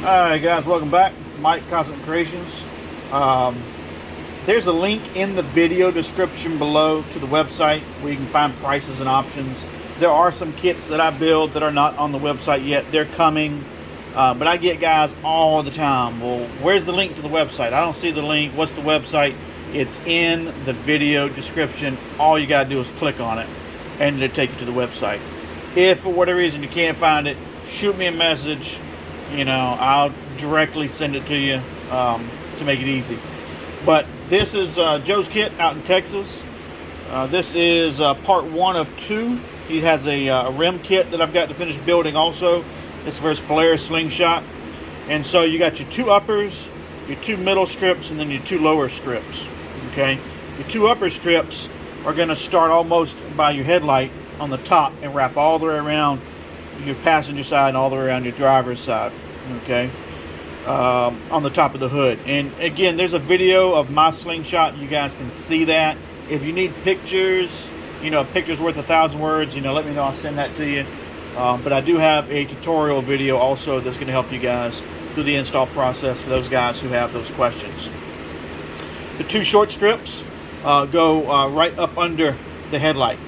Alright guys, welcome back. Mike Cosmic Creations. There's a link in the video description below to the website where you can find prices and options. There are some kits that I build that are not on the website yet. They're coming, but I get guys all the time, well, where's the link to the website? I don't see the link. What's the website? It's in the video description. All you gotta do is click on it and it'll take you to the website. If for whatever reason you can't find it, shoot me a message. You know, I'll directly send it to you to make it easy. But this is Joe's kit out in Texas. This is part 1 of 2. He has a rim kit that I've got to finish building also. This is for his Polaris Slingshot. And so you got your 2 uppers, your 2 middle strips, and then your 2 lower strips. Okay, your 2 upper strips are going to start almost by your headlight on the top and wrap all the way around your passenger side and all the way around your driver's side. Okay, on the top of the hood. And again, there's a video of my slingshot. You guys can see that. If you need pictures, you know, a picture's worth 1,000 words, you know, let me know. I'll send that to you. But I do have a tutorial video also that's going to help you guys through the install process for those guys who have those questions. The 2 short strips go right up under the headlight.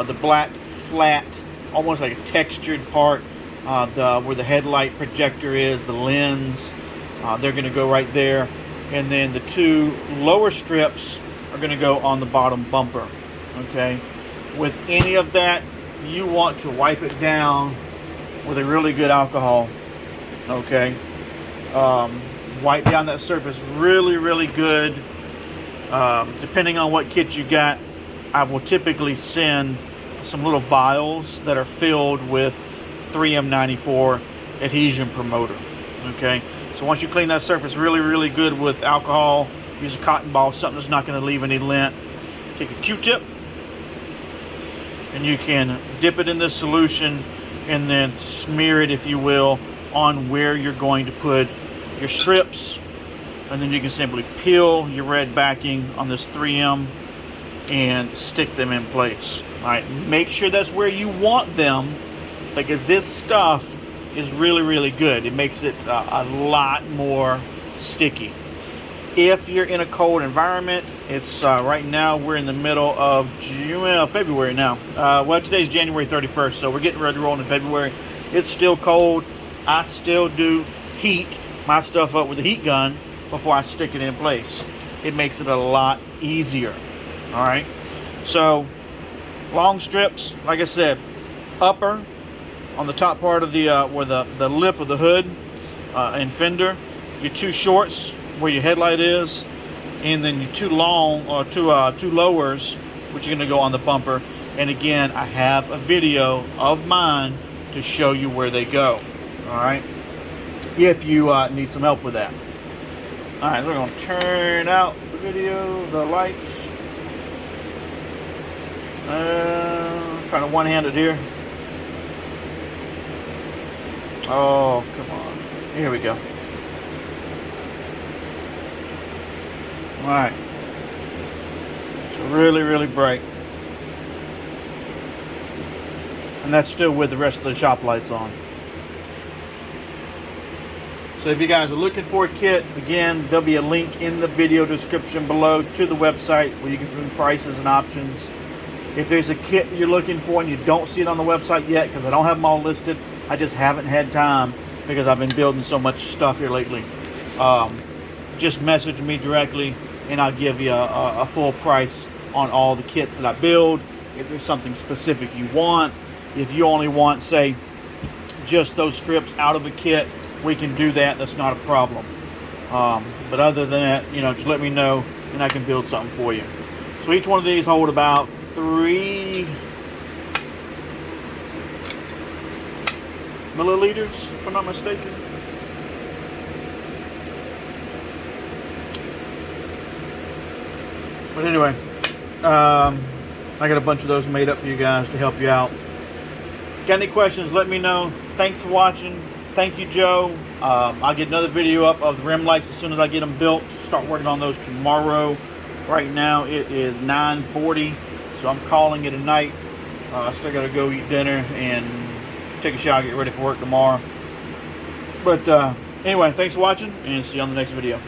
The black, flat, almost like a textured part where the headlight projector is, the lens, they're going to go right there. And then the 2 lower strips are going to go on the bottom bumper. Okay, with any of that, you want to wipe it down with a really good alcohol. Okay, wipe down that surface really good. Depending on what kit you got, I will typically send some little vials that are filled with 3M94 adhesion promoter. Okay, so once you clean that surface really good with alcohol, use a cotton ball, something that's not going to leave any lint. Take a Q-tip and you can dip it in this solution and then smear it, if you will, on where you're going to put your strips. And then you can simply peel your red backing on this 3M and stick them in place. All right, make sure that's where you want them, because this stuff is really good. It makes it a lot more sticky. If you're in a cold environment, it's right now we're in the middle of February now. Well, today's January 31st, so we're getting ready to roll into February. It's still cold. I still do heat my stuff up with a heat gun before I stick it in place. It makes it a lot easier. All right, so long strips, like I said, upper on the top part of the where the lip of the hood and fender, your 2 shorts where your headlight is, and then your 2 long or 2 lowers, which are going to go on the bumper. And again, I have a video of mine to show you where they go. All right, if you need some help with that. All right, we're going to turn out the video, the lights. Trying to one-hand it here. Oh, come on. Here we go. All right. So really bright. And that's still with the rest of the shop lights on. So if you guys are looking for a kit, again, there'll be a link in the video description below to the website where you can find prices and options. If there's a kit that you're looking for and you don't see it on the website yet, because I don't have them all listed, I just haven't had time because I've been building so much stuff here lately. Just message me directly and I'll give you a full price on all the kits that I build. If there's something specific you want, if you only want, say, just those strips out of a kit, we can do that. That's not a problem. But other than that, you know, just let me know and I can build something for you. So each one of these hold about 3 milliliters, if I'm not mistaken. But anyway, I got a bunch of those made up for you guys to help you out. Got any questions, let me know. Thanks for watching. Thank you, Joe. I'll get another video up of the rim lights as soon as I get them built. Start working on those tomorrow. Right now it is 9:40, so I'm calling it a night. I still got to go eat dinner and take a shower, get ready for work tomorrow. But Anyway, thanks for watching, and see you on the next video.